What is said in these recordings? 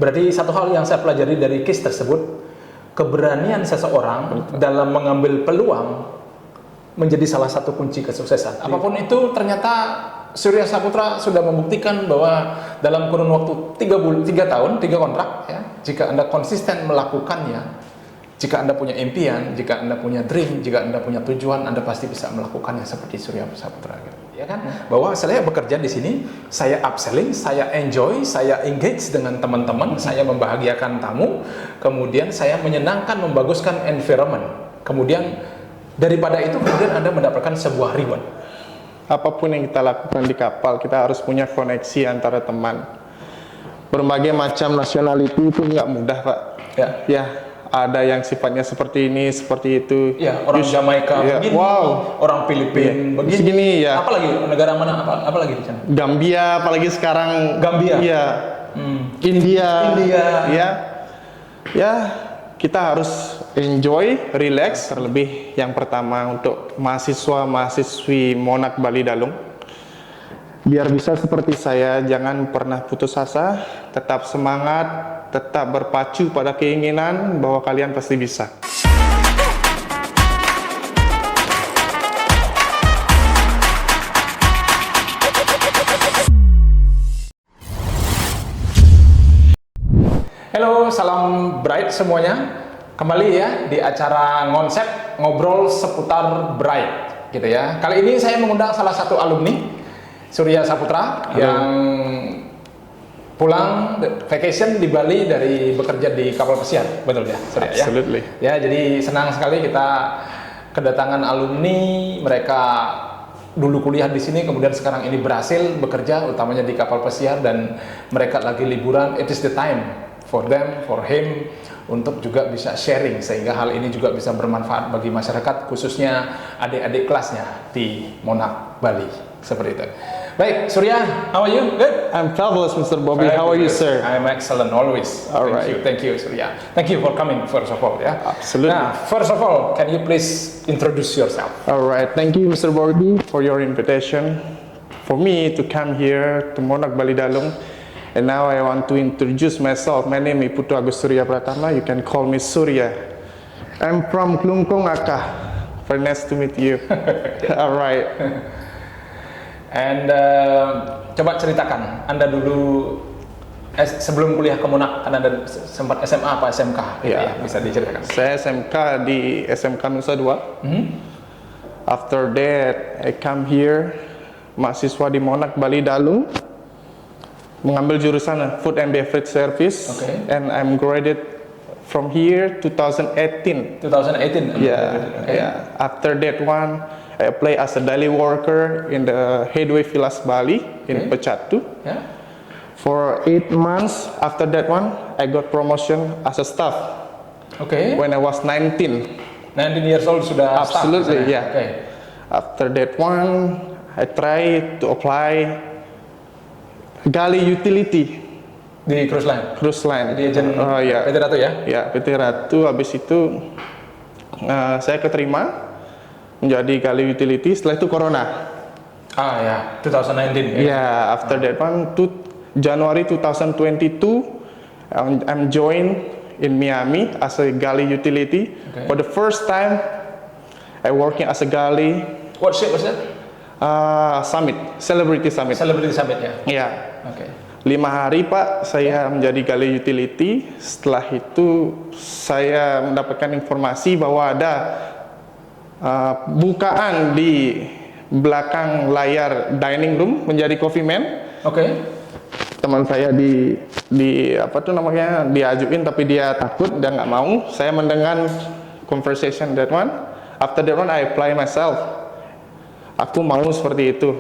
Berarti satu hal yang saya pelajari dari case tersebut, keberanian seseorang dalam mengambil peluang menjadi salah satu kunci kesuksesan. Apapun itu, ternyata Surya Saputra sudah membuktikan bahwa dalam kurun waktu 3 tahun, 3 kontrak, ya, jika Anda konsisten melakukannya, jika Anda punya impian, jika Anda punya dream, jika Anda punya tujuan, Anda pasti bisa melakukannya seperti Surya Saputra, gitu. Ya kan? Bahwa saya bekerja di sini, saya upselling, saya enjoy, saya engage dengan teman-teman, saya membahagiakan tamu, kemudian saya menyenangkan, membaguskan environment, kemudian daripada itu kemudian Anda mendapatkan sebuah reward. Apapun yang kita lakukan di kapal, kita harus punya koneksi antara teman. Berbagai macam nationality itu nggak mudah, Pak. Ya, ada yang sifatnya seperti ini, seperti itu. Ya, orang Jamaika begini, orang Filipina begini. Ya. Apalagi negara mana? Apalagi di sana? Gambia, apalagi sekarang. Gambia. Iya. India. Ya. Ya, kita harus enjoy, relax. Terlebih yang pertama untuk mahasiswa-mahasiswi Monarch Bali Dalung, biar bisa seperti saya, jangan pernah putus asa, tetap semangat, tetap berpacu pada keinginan bahwa kalian pasti bisa. Halo, salam bright semuanya. Kembali ya di acara Ngonsep, ngobrol seputar bright gitu ya. Kali ini saya mengundang salah satu alumni Surya Saputra yang pulang vacation di Bali dari bekerja di kapal pesiar, betul ya, Surya? Absolutely. Ya, jadi senang sekali kita kedatangan alumni, mereka dulu kuliah di sini, kemudian sekarang ini berhasil bekerja, utamanya di kapal pesiar, dan mereka lagi liburan. It is the time for them, for him, untuk juga bisa sharing, sehingga hal ini juga bisa bermanfaat bagi masyarakat, khususnya adik-adik kelasnya di Monarch Bali, seperti itu. Baik, Surya, how are you? Good? I'm fabulous, Mr. Bobby. How are you, sir? I'm excellent, always. Thank you, Surya. Thank you for coming, first of all. Yeah. Absolutely. Now, first of all, can you please introduce yourself? All right. Thank you, Mr. Bobby, for your invitation. For me to come here to Monarch Bali Dalung. And now I want to introduce myself. My name is Putu Agus Surya Pratama. You can call me Surya. I'm from Klungkung, Aka. Very nice to meet you. All right. And coba ceritakan, Anda dulu sebelum kuliah ke Monarch, Anda sempat SMA apa SMK? Gitu ya, bisa diceritakan. Saya SMK di SMK Nusa Dua. After that, I come here, mahasiswa di Monarch Bali Dalung, mengambil jurusan Food and Beverage Service, and I'm graduated from here 2018. 2018. Yeah. After that one, I apply as a daily worker in the Headway Villas Bali in Pecatu. Yeah. For 8 months. After that one, I got promotion as a staff. When I was 19. 19 years old sudah staff. Absolutely, yeah. After that one, I tried to apply galley utility di cruise line. Cruise line. Di agent PT Ratu ya? Ya, PT Ratu. Habis itu saya keterima menjadi galley utility. Setelah itu corona. 2019. Ya, after that one, January 2022, I'm joined in Miami as a galley utility. For the first time, I working as a galley. What ship was that? Summit, Celebrity Summit. Celebrity Summit ya. Iya. 5 hari Pak, saya menjadi galley utility. Setelah itu saya mendapatkan informasi bahwa ada bukaan di belakang layar dining room menjadi coffee man. Teman saya diajuin tapi dia takut, dia nggak mau. Saya mendengar conversation that one. After that one, I apply myself. Aku mau seperti itu.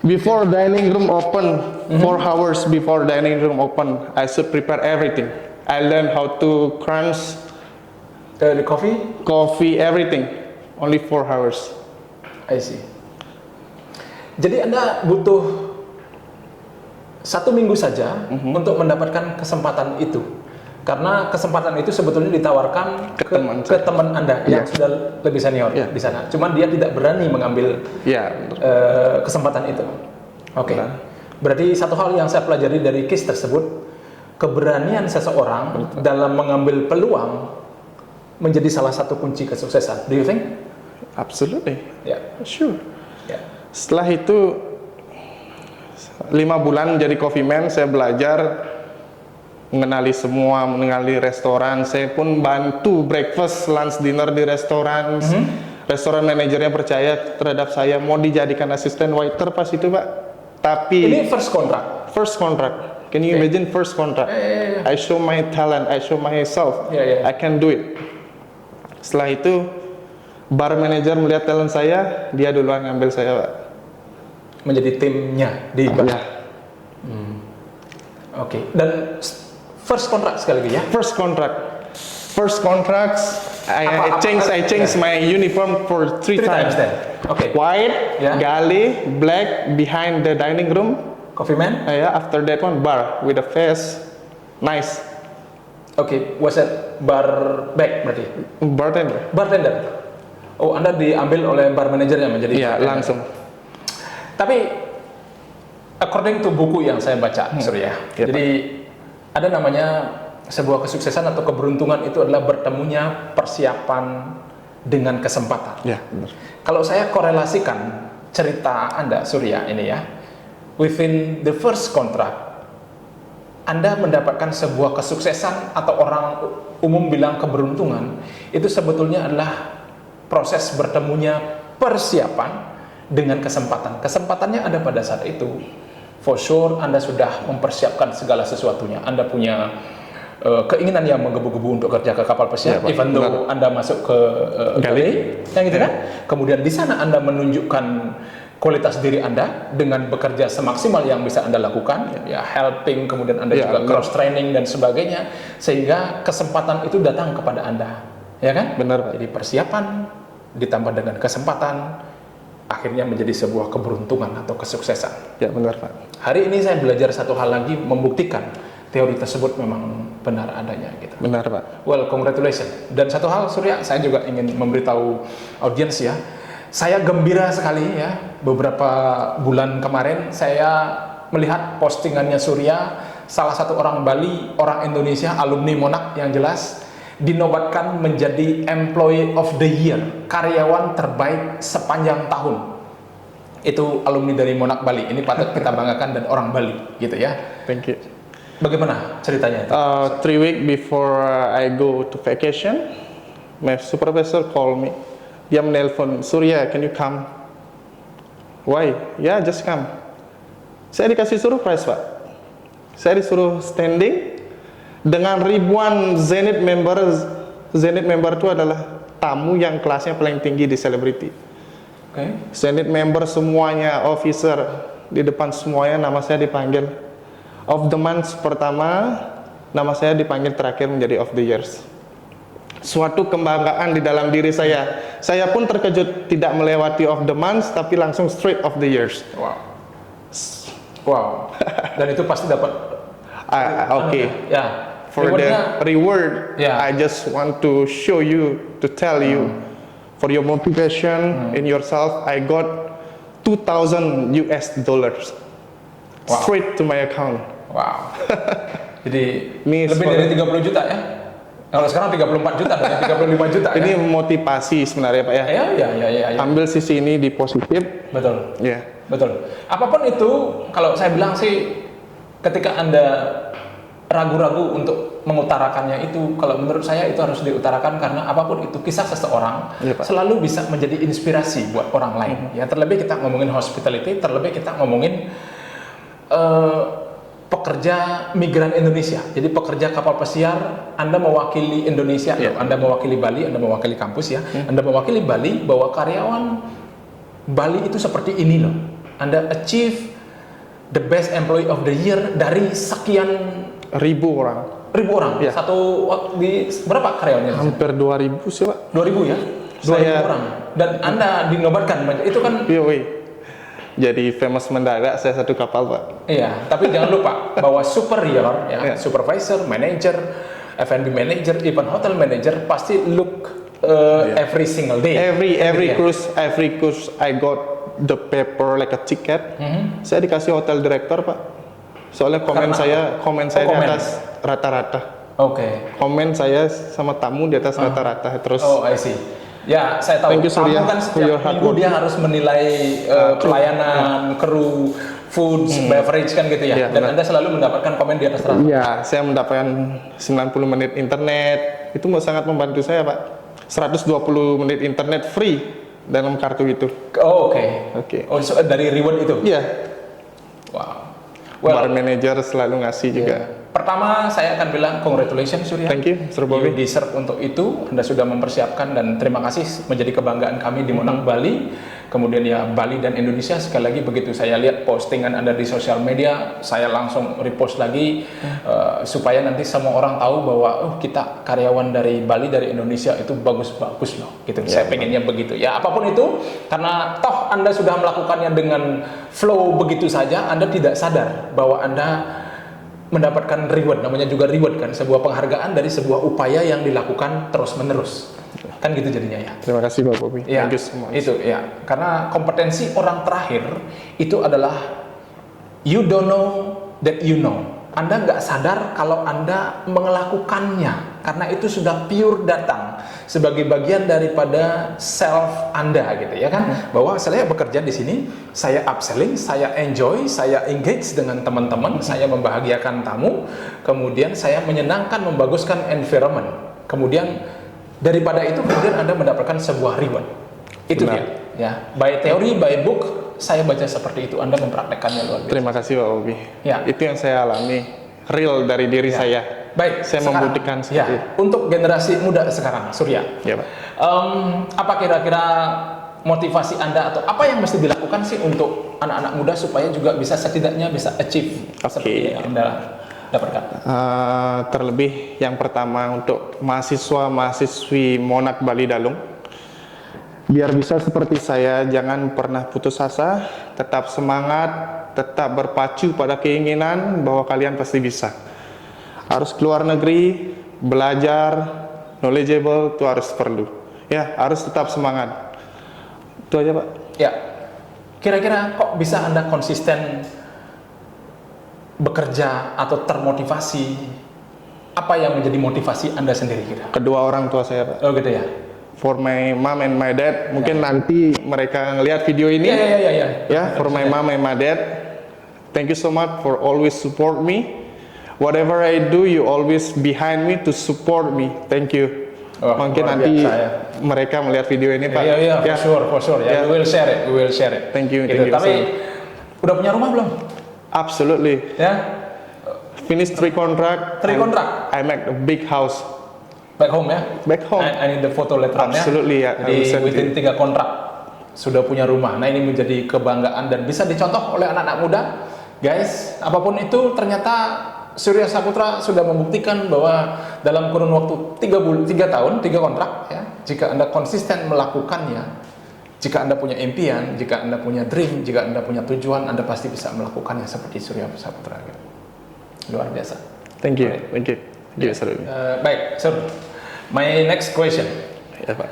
Before dining room open, 4 hours before dining room open, I should prepare everything. I learned how to crunch the coffee, everything. Only 4 hours. I see. Jadi Anda butuh 1 minggu saja untuk mendapatkan kesempatan itu. Karena kesempatan itu sebetulnya ditawarkan ke teman Anda yang sudah lebih senior di sana. Cuman dia tidak berani mengambil kesempatan itu. Berarti satu hal yang saya pelajari dari case tersebut, keberanian seseorang dalam mengambil peluang menjadi salah satu kunci kesuksesan. Do you think? Absolutely. Ya. Sure. Ya. Setelah itu 5 bulan jadi coffee man, saya belajar mengenali semua, mengenali restoran. Saya pun bantu breakfast, lunch, dinner di restoran. Restoran manajernya percaya terhadap saya, mau dijadikan asisten waiter pas itu, Pak. Tapi Ini first contract. first contract. Can you imagine first contract? I show my talent, I show myself. I can do it. Setelah itu bar manager melihat talent saya, dia duluan ngambil saya, Pak. Menjadi timnya di bar. Ya. Oke. Dan first contract sekali lagi ya. First contract. First contracts, I change my uniform for three times. then. Oke. White, Yeah. galley, black behind the dining room. Coffee man. After that one bar with a face, nice. Oke. Was it bar back berarti? Bartender. Bartender. Oh, Anda diambil oleh bar manajernya menjadi Iya, bartender. langsung. Tapi according to buku yang saya baca, Surya. Iya, Jadi ada namanya sebuah kesuksesan atau keberuntungan itu adalah bertemunya persiapan dengan kesempatan. Ya, benar. Kalau saya korelasikan cerita Anda, Surya, ini ya, within the first contract, Anda mendapatkan sebuah kesuksesan atau orang umum bilang keberuntungan, itu sebetulnya adalah proses bertemunya persiapan dengan kesempatan. Kesempatannya ada pada saat itu. For sure, Anda sudah mempersiapkan segala sesuatunya. Anda punya keinginan yang menggebu-gebu untuk kerja ke kapal pesiar, Ya, Pak. even though Anda masuk ke galley, yang gitu kan? Kemudian di sana Anda menunjukkan kualitas diri Anda dengan bekerja semaksimal yang bisa Anda lakukan, ya helping, kemudian Anda Ya, juga benar. cross training dan sebagainya, sehingga kesempatan itu datang kepada Anda, ya kan? Benar, Pak. Jadi persiapan ditambah dengan kesempatan akhirnya menjadi sebuah keberuntungan atau kesuksesan. Ya, benar, Pak. Hari ini saya belajar satu hal lagi membuktikan teori tersebut memang benar adanya gitu. Benar, Pak. Well, congratulations. Dan satu hal, Surya, saya juga ingin memberitahu audiens ya. Saya gembira sekali ya. Beberapa bulan kemarin saya melihat postingannya Surya, salah satu orang Bali, orang Indonesia, alumni Monak yang jelas, dinobatkan menjadi Employee of the Year, karyawan terbaik sepanjang tahun. Itu alumni dari Monak Bali. Ini patut kita banggakan dan orang Bali gitu ya. Thank you. Bagaimana ceritanya itu? 3 weeks before I go to vacation, my supervisor call me. Dia menelpon, Surya, can you come? Why? Yeah, just come. Saya dikasih surprise, Pak. Saya disuruh standing dengan ribuan Zenith member. Zenith member itu adalah tamu yang kelasnya paling tinggi di selebriti. Oke. Zenith member semuanya, officer, di depan semuanya nama saya dipanggil. Of the month pertama, nama saya dipanggil terakhir menjadi of the years. Suatu kebanggaan di dalam diri saya. Saya pun terkejut tidak melewati of the month, tapi langsung straight of the years. Wow. Wow. Dan itu pasti dapat. Okay. Ya. For Rewardnya- the reward, Yeah. I just want to show you, to tell you, for your motivation in yourself, I got $2,000 Wow. straight to my account. Wow. Jadi Ini lebih dari 30 juta ya? Kalau sekarang 34 juta dan 35 juta Ini ya? motivasi sebenarnya, Pak ya. Ya. Ambil sisi ini di positif. Betul. Ya. Betul. Apapun itu, kalau saya bilang sih, ketika Anda ragu-ragu untuk mengutarakannya itu, kalau menurut saya itu harus diutarakan karena apapun itu kisah seseorang Iya, Pak. selalu bisa menjadi inspirasi buat orang lain. Ya, terlebih kita ngomongin hospitality, terlebih kita ngomongin pekerja migran Indonesia. Jadi pekerja kapal pesiar, Anda mewakili Indonesia, Iya. Anda mewakili Bali, Anda mewakili kampus ya. Anda mewakili Bali bahwa karyawan Bali itu seperti ini loh. Anda achieve the best employee of the year dari sekian Ribu orang. orang. Iya. Di berapa karyawannya? Hampir 2.000 sih, Pak. 2000 ya? 2000 Saya- orang. Dan Anda dinobatkan, itu kan Iya, woi. Jadi famous mendadak saya satu kapal, Pak. iya, tapi jangan lupa bahwa superior ya, Iya. supervisor, manager, F&B manager, even hotel manager pasti look every single day. Every Iya. cruise I got the paper like a ticket. Saya dikasih hotel director, Pak. Soalnya komen Karena saya di komen. atas rata-rata. Oke. Komen saya sama tamu di atas rata-rata terus. Oh, I see. Ya, saya tahu. Thank you, Surya, Tamu kan for your setiap hard minggu work. dia harus menilai pelayanan, kru, food, beverage kan gitu ya. Iya, Dan benar. Anda selalu mendapatkan komen di atas rata. Iya, saya mendapatkan 90 menit internet. Itu sangat membantu saya, Pak. 120 menit internet free dalam kartu itu. Oh, oke. Oke. Oh, so, dari reward itu. Iya. Wow. Bar manager selalu ngasih juga. Pertama, saya akan bilang congratulations Surya. Thank you, Mr. Bobby. You deserve untuk itu. Anda sudah mempersiapkan dan terima kasih menjadi kebanggaan kami di Monang Bali. Kemudian ya Bali dan Indonesia. Sekali lagi begitu saya lihat postingan Anda di sosial media, saya langsung repost lagi supaya nanti semua orang tahu bahwa kita karyawan dari Bali dari Indonesia itu bagus-bagus loh. Gitu. Saya pengennya begitu. Ya apapun itu, karena toh Anda sudah melakukannya dengan flow begitu saja, Anda tidak sadar bahwa Anda mendapatkan reward, namanya juga reward kan, sebuah penghargaan dari sebuah upaya yang dilakukan terus-menerus. Kan gitu jadinya ya. Terima kasih Pak Bobby. Ya, Thank you so much. itu ya. Karena kompetensi orang terakhir itu adalah you don't know that you know. Anda nggak sadar kalau Anda melakukannya, karena itu sudah pure datang sebagai bagian daripada self Anda gitu ya kan. Bahwa saya bekerja di sini, saya upselling, saya enjoy, saya engage dengan teman-teman, saya membahagiakan tamu, kemudian saya menyenangkan, membaguskan environment. Kemudian daripada itu kemudian Anda mendapatkan sebuah reward. Itu Benar. dia. Ya, by theory, by book, saya baca seperti itu. Anda mempraktekannya luar biasa. Terima kasih Pak Bobby. Ya. Itu yang saya alami, real dari diri saya. Baik, Saya sekarang, membuktikan seperti itu. untuk generasi muda sekarang, Surya, Ya, Pak. apa kira-kira motivasi Anda atau apa yang mesti dilakukan sih untuk anak-anak muda supaya juga bisa setidaknya bisa achieve seperti yang Anda dapatkan? Terlebih yang pertama untuk mahasiswa-mahasiswi Monak Bali Dalung, biar bisa seperti saya, jangan pernah putus asa, tetap semangat, tetap berpacu pada keinginan bahwa kalian pasti bisa. Harus keluar negeri, belajar, knowledgeable itu harus perlu. Ya, harus tetap semangat. Itu aja Pak. Ya, kira-kira kok bisa Anda konsisten bekerja atau termotivasi? Apa yang menjadi motivasi Anda sendiri kira? Kedua orang tua saya Pak. Oh gitu ya. For my mom and my dad, mungkin nanti mereka ngelihat video ini. Ya. Ya, for my mom and my dad, thank you so much for always support me. Whatever I do, you always behind me to support me. Thank you. Oh, Mungkin luar nanti biasa, ya. mereka melihat video ini, Pak. Iya, for sure. Ya, Ya. we will share it. Thank you, Gitu. thank you Tapi so udah punya rumah belum? Absolutely. Ya, Finish 3 contract. Three contract? I make a big house back home ya. back home. I need the photo later on ya. Absolutely, ya. I will Jadi send within you. 3 kontrak sudah punya rumah. Nah ini menjadi kebanggaan dan bisa dicontoh oleh anak-anak muda, guys. Apapun itu ternyata Surya Saputra sudah membuktikan bahwa dalam kurun waktu 3 tahun, 3 kontrak ya, jika Anda konsisten melakukannya, jika Anda punya impian, jika Anda punya dream, jika Anda punya tujuan, Anda pasti bisa melakukannya seperti Surya Saputra gitu. Luar biasa. Thank you, thank you, thank you, sir. Baik, Sur. My next question. Ya Pak.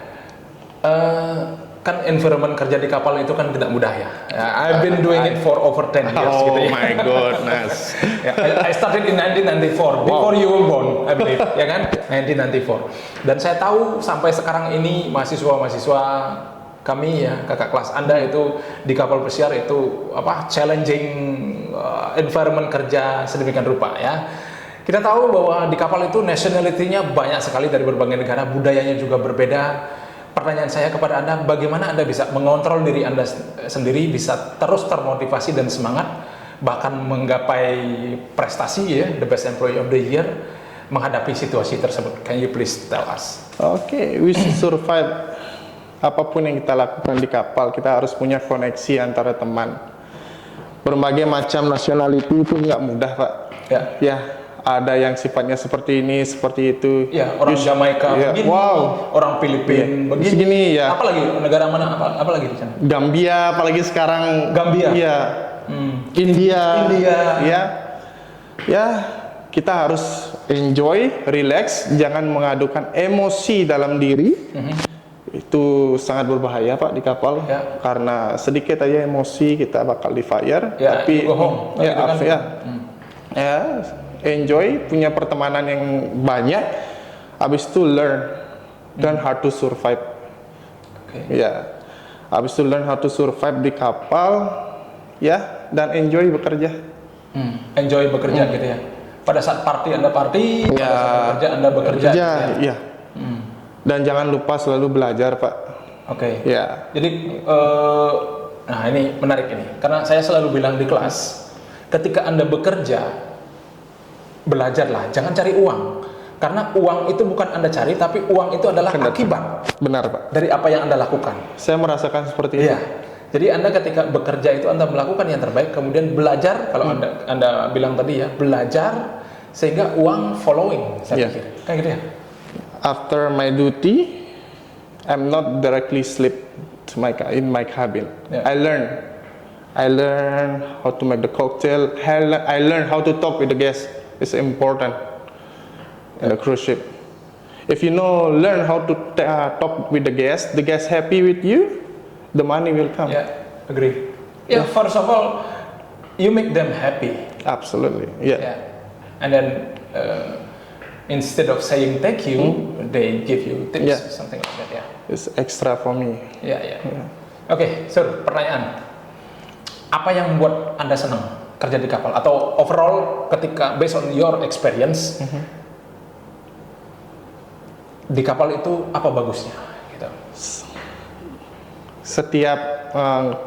Kan environment kerja di kapal itu kan tidak mudah ya. I've been doing it for over 10 years Oh gitu ya. my goodness. Ya, I started in 1994, before you were born, I believe, ya kan? 1994. Dan saya tahu sampai sekarang ini mahasiswa-mahasiswa kami ya, kakak kelas Anda itu di kapal pesiar itu challenging environment kerja sedemikian rupa ya. Kita tahu bahwa di kapal itu nationality-nya banyak sekali dari berbagai negara, budayanya juga berbeda. Pertanyaan saya kepada Anda, bagaimana Anda bisa mengontrol diri Anda sendiri, bisa terus termotivasi dan semangat, bahkan menggapai prestasi ya, the best employee of the year, menghadapi situasi tersebut? Can you please tell us? Oke, we survive. Apapun yang kita lakukan di kapal, kita harus punya koneksi antara teman. Berbagai macam nationality itu nggak mudah, Pak. Ya, ada yang sifatnya seperti ini, seperti itu. Ya, orang Jamaika begini, orang Filipina begini. Segini ya. Apalagi negara mana? Apalagi di sana? Gambia, apalagi sekarang. Gambia. Iya. India. Ya. Ya, kita harus enjoy, relax, jangan mengadukan emosi dalam diri. Itu sangat berbahaya Pak di kapal, karena sedikit aja emosi kita bakal di fire. Ya, tapi go home. ya, Gitu kan? ya enjoy, punya pertemanan yang banyak, habis itu learn how to survive. Ya, habis itu learn how to survive di kapal, ya, dan enjoy bekerja. Enjoy bekerja gitu ya. Pada saat party Anda party, pada saat bekerja Anda bekerja. Gitu ya. Iya. Dan jangan lupa selalu belajar, Pak. Oke. Ya. Jadi, nah ini menarik ini, karena saya selalu bilang di kelas, ketika Anda bekerja, belajarlah, jangan cari uang. Karena uang itu bukan Anda cari, tapi uang itu adalah akibat. Benar, Pak. Dari apa yang Anda lakukan. Saya merasakan seperti itu. Iya. Jadi Anda ketika bekerja itu Anda melakukan yang terbaik, kemudian belajar, kalau Anda bilang tadi ya, belajar sehingga uang following, saya pikir. Kayak gitu ya. After my duty, I'm not directly sleep in my cabin. I learn how to make the cocktail. I learn how to talk with the guests. It's important in the cruise ship. If you learn how to talk with the guests happy with you, the money will come. Yeah, agree. Yeah, first of all, you make them happy. Absolutely. Yeah. And then instead of saying thank you, they give you tips, something like that. Yeah. It's extra for me. Yeah. Oke, Sir, pertanyaan. Apa yang membuat Anda senang kerja di kapal? Atau overall ketika based on your experience di kapal itu apa bagusnya? Gitu. Setiap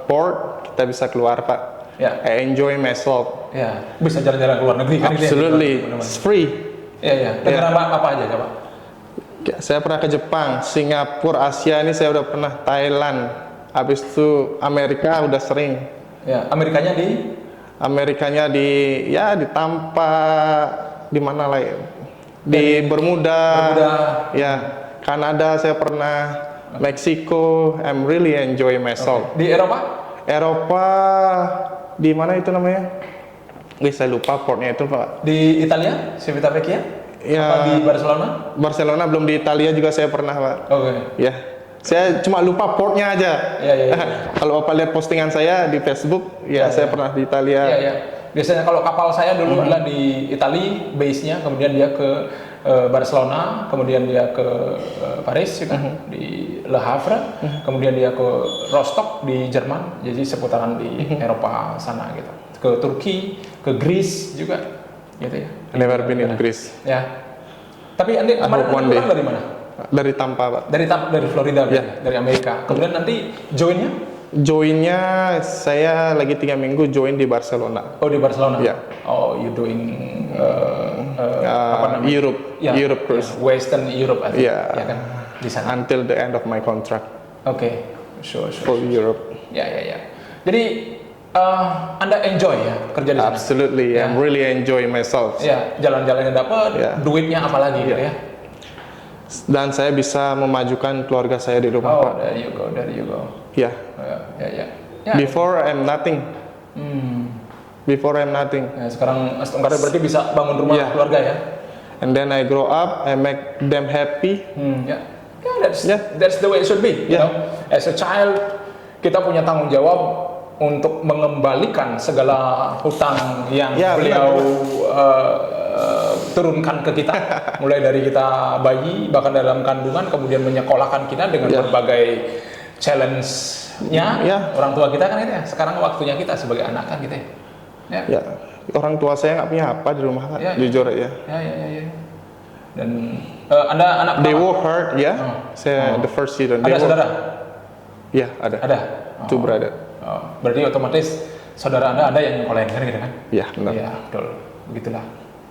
port kita bisa keluar, Pak. I enjoy myself. Bisa jalan-jalan ke luar negeri kan? Absolutely, it's free. Negara apa aja, Pak? Saya pernah ke Jepang, Singapura, Asia ini saya udah pernah, Thailand. Habis itu Amerika udah sering. Amerikanya di Tampa, di mana lagi? Di Bermuda. Ya, Kanada saya pernah. Meksiko, I'm really enjoy myself. Di Eropa? Eropa, di mana itu namanya? Saya lupa portnya itu, Pak. Di Italia, Civitavecchia? Ya. Apa di Barcelona? Barcelona, belum di Italia juga saya pernah, Pak. Ya, saya cuma lupa portnya aja. Kalau Bapak lihat postingan saya di Facebook, saya pernah di Italia. Biasanya kalau kapal saya dulu adalah di Italia, base-nya, kemudian dia ke Barcelona, kemudian dia ke Paris juga, di Le Havre, kemudian dia ke Rostock di Jerman, jadi seputaran di Eropa sana gitu. Ke Turki, ke Greece juga, gitu ya. Never been in Greece. Ya. Tapi Anda kemarin pulang dari mana? Dari Tampa, Pak. Dari Florida, dari Amerika. Kemudian nanti Joinnya saya lagi 3 minggu join di Barcelona. Oh, di Barcelona? Ya. Oh, you doing apa namanya? Europe cruise. Western Europe, I think. Ya kan? Di sana. Until the end of my contract. Sure. For Europe. Ya. Jadi Anda enjoy ya kerja di sana? Absolutely, I'm really enjoy myself. Jalan-jalannya dapat, duitnya apalagi gitu ya. Dan saya bisa memajukan keluarga saya di rumah, Pak. There you go. Ya. Before I'm nothing. Sekarang karena berarti bisa bangun rumah keluarga ya. And then I grow up, I make them happy. That's the way it should be. You know? As a child, kita punya tanggung jawab untuk mengembalikan segala hutang yang beliau turunkan ke kita, mulai dari kita bayi, bahkan dalam kandungan, kemudian menyekolahkan kita dengan berbagai challenge-nya orang tua kita kan itu ya. Sekarang waktunya kita sebagai anak kan gitu ya. Orang tua saya nggak punya apa di rumah kan, jujur ya. Dan Anda anak they work hard, Saya the first student. Ada saudara? Ya, ada. Two brother. Berarti otomatis saudara Anda ada yang nyekolahin kan gitu kan? Iya, benar. Iya, betul. Begitulah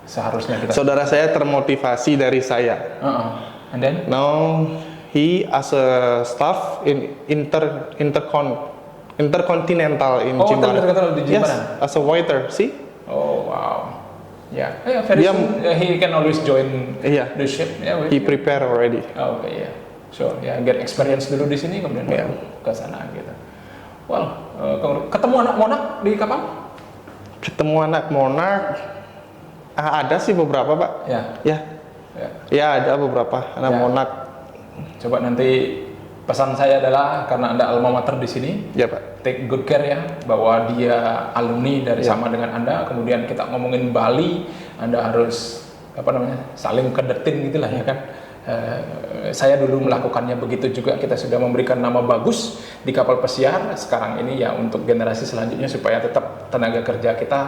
seharusnya kita. Saudara saya termotivasi dari saya. And then? Now he as a staff in Intercontinental in Jimbaran. Di Jimbaran. Yes, as a waiter. See? Oh wow. Very soon he can always join the ship. He prepare already. Okay, so get experience dulu di sini kemudian ke sana gitu. Well, ketemu anak monark di kapal? Ketemu anak monark ada sih beberapa, Pak. Ya ada beberapa anak monark. Coba nanti pesan saya adalah karena Anda alma mater di sini, Pak. Take good care ya, bahwa dia alumni dari sama dengan Anda. Kemudian kita ngomongin Bali, Anda harus saling kedetin gitulah ya kan. Saya dulu melakukannya begitu juga, kita sudah memberikan nama bagus di kapal pesiar. Sekarang ini ya untuk generasi selanjutnya supaya tetap tenaga kerja kita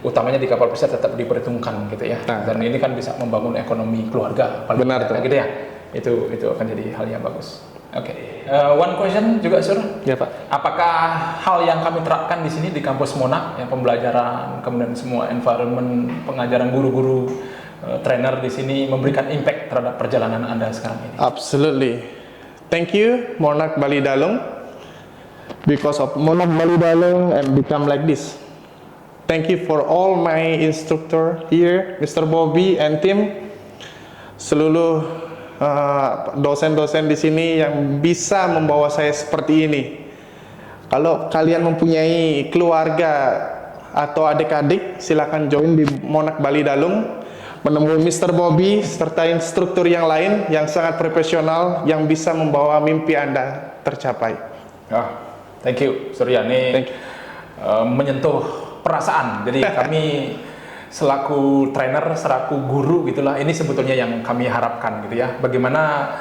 utamanya di kapal pesiar tetap diperhitungkan gitu ya. Dan ini kan bisa membangun ekonomi keluarga. Benar tuh. Gitu ya. Itu akan jadi hal yang bagus. Oke. One question juga Sur. Ya Pak. Apakah hal yang kami terapkan di sini di kampus Monak, yang pembelajaran, kemudian semua environment pengajaran guru-guru, trainer di sini memberikan impact terhadap perjalanan Anda sekarang ini? Absolutely. Thank you Monak Bali Dalung. Because of Monak Bali Dalung and become like this. Thank you for all my instructor here, Mr. Bobby and team. Seluruh dosen-dosen di sini yang bisa membawa saya seperti ini. Kalau kalian mempunyai keluarga atau adik-adik, silakan join di Monak Bali Dalung, menemui Mr. Bobby serta instruktur yang lain yang sangat profesional yang bisa membawa mimpi Anda tercapai. Thank you Surya, ini menyentuh perasaan. Jadi kami selaku trainer, selaku guru gitulah, ini sebetulnya yang kami harapkan gitu ya. Bagaimana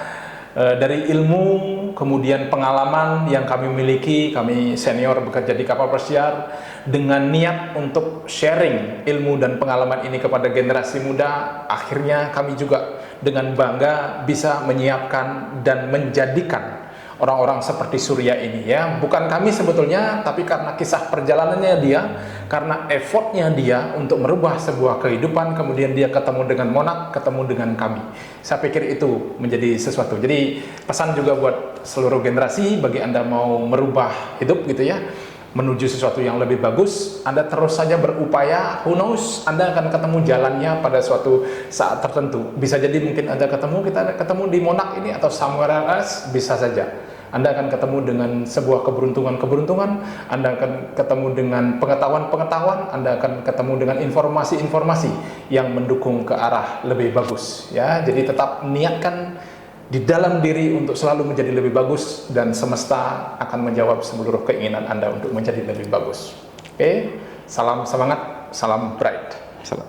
dari ilmu, kemudian pengalaman yang kami miliki, kami senior bekerja di kapal pesiar, dengan niat untuk sharing ilmu dan pengalaman ini kepada generasi muda, akhirnya kami juga dengan bangga bisa menyiapkan dan menjadikan orang-orang seperti Surya ini ya. Bukan kami sebetulnya, tapi karena kisah perjalanannya dia, karena effortnya dia untuk merubah sebuah kehidupan, kemudian dia ketemu dengan Monak, ketemu dengan kami. Saya pikir itu menjadi sesuatu. Jadi pesan juga buat seluruh generasi, bagi Anda mau merubah hidup gitu ya, menuju sesuatu yang lebih bagus, Anda terus saja berupaya. Who knows, Anda akan ketemu jalannya pada suatu saat tertentu. Bisa jadi mungkin Anda kita ketemu di Monak ini atau somewhere else, bisa saja. Anda akan ketemu dengan sebuah keberuntungan-keberuntungan, Anda akan ketemu dengan pengetahuan-pengetahuan, Anda akan ketemu dengan informasi-informasi yang mendukung ke arah lebih bagus ya. Jadi tetap niatkan di dalam diri untuk selalu menjadi lebih bagus, dan semesta akan menjawab seluruh keinginan Anda untuk menjadi lebih bagus. Oke, salam semangat, salam bright. Salam.